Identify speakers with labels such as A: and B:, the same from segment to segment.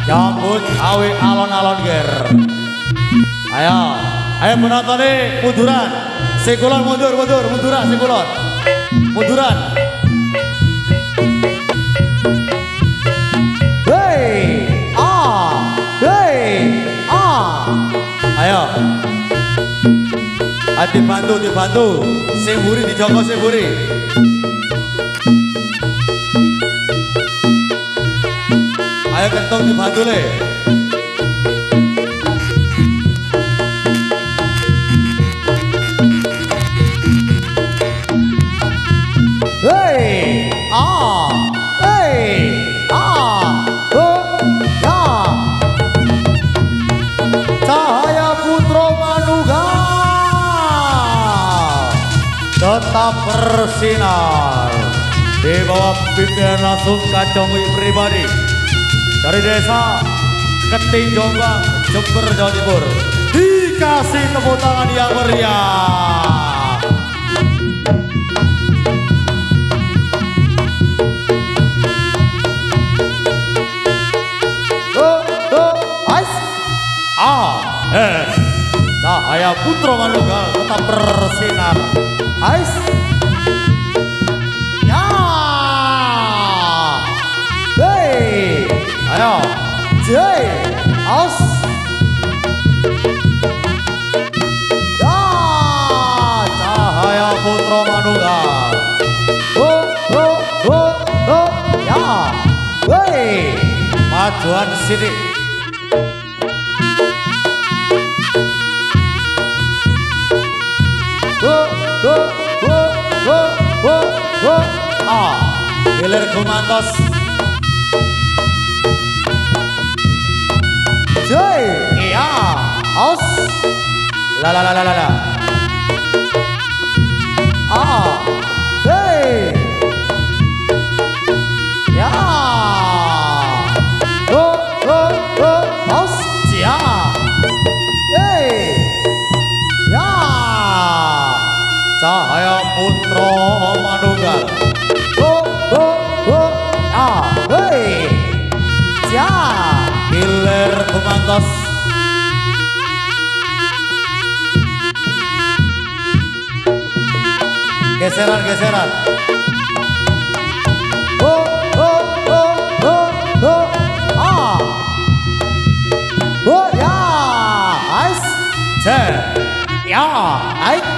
A: Jambut awi alon-alon ger. Ayo, ayo penonton nih munduran. Sekulon munduran sekulon. Munduran. Hey, ayo. Dibantu. Sing buri dijogo sing buri. Ayo kentung dibantu le. Cahaya Putra Manunggal tetap bersinar di bawah pimpinan langsung Kacung pribadi dari desa Ketinjombang, Jember, Jawa Timur. Dikasih tepuk tangan yang meriah. Cahaya Putra Manunggal tetap bersinar. Ais. Ya. Hey. Ayo. Jai. Aus. Ya. Cahaya Putra Manunggal. Ya. Hey. Majuan sini. Hilir Gumantos. Joy. Iya. Aus. La. Hey. Ya. Aus. Ya. Hey. Ya. Cahaya Putra Manunggal. Hei. Ya. Hilir Gumantos. Geseran. Ya. Ais.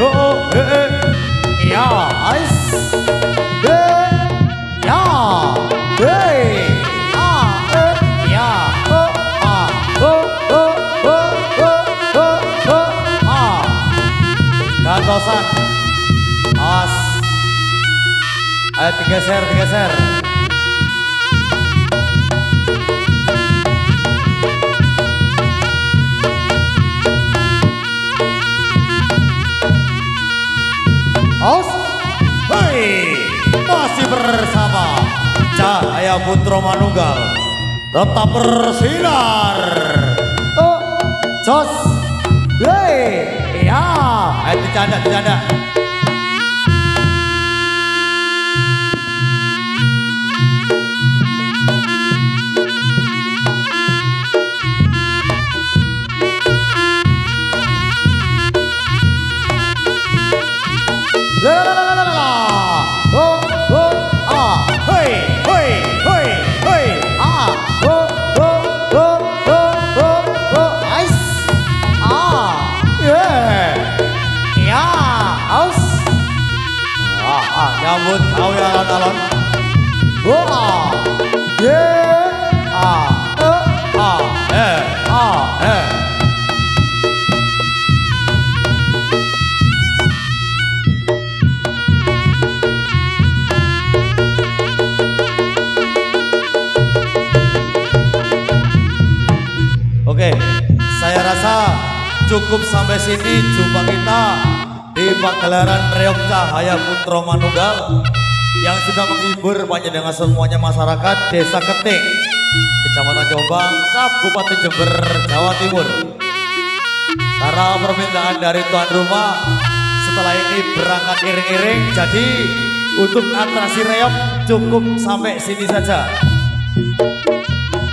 A: Ya. Ais. Gantosan. Awas. Ayo digeser. Awas. Hei, masih bersama Cahaya Putra Manunggal tetap bersinar. Jos. Hei. Ya, ayo dicanda. Nyambut awi alon-alon. Oke, saya rasa cukup sampai sini jumpa kita di pagelaran Reog Cahaya Putra Manunggal yang sudah menghibur panjenengan semuanya masyarakat Desa Keting, Kecamatan Jombang, Kabupaten Jember, Jawa Timur. Karena permintaan dari tuan rumah, setelah ini berangkat iring-iring, jadi untuk atraksi reog cukup sampai sini saja.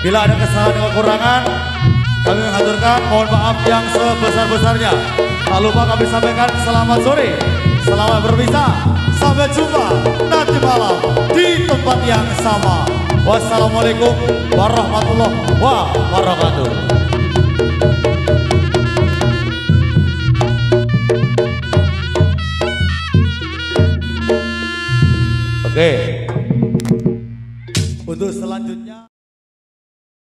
A: Bila ada kesalahan dan kekurangan, kami mengaturkan mohon maaf yang sebesar-besarnya. Tak lupa kami sampaikan selamat sore, selamat berpisah, sampai jumpa nanti malam di tempat yang sama. Wassalamualaikum warahmatullahi wabarakatuh. Oke, untuk selanjutnya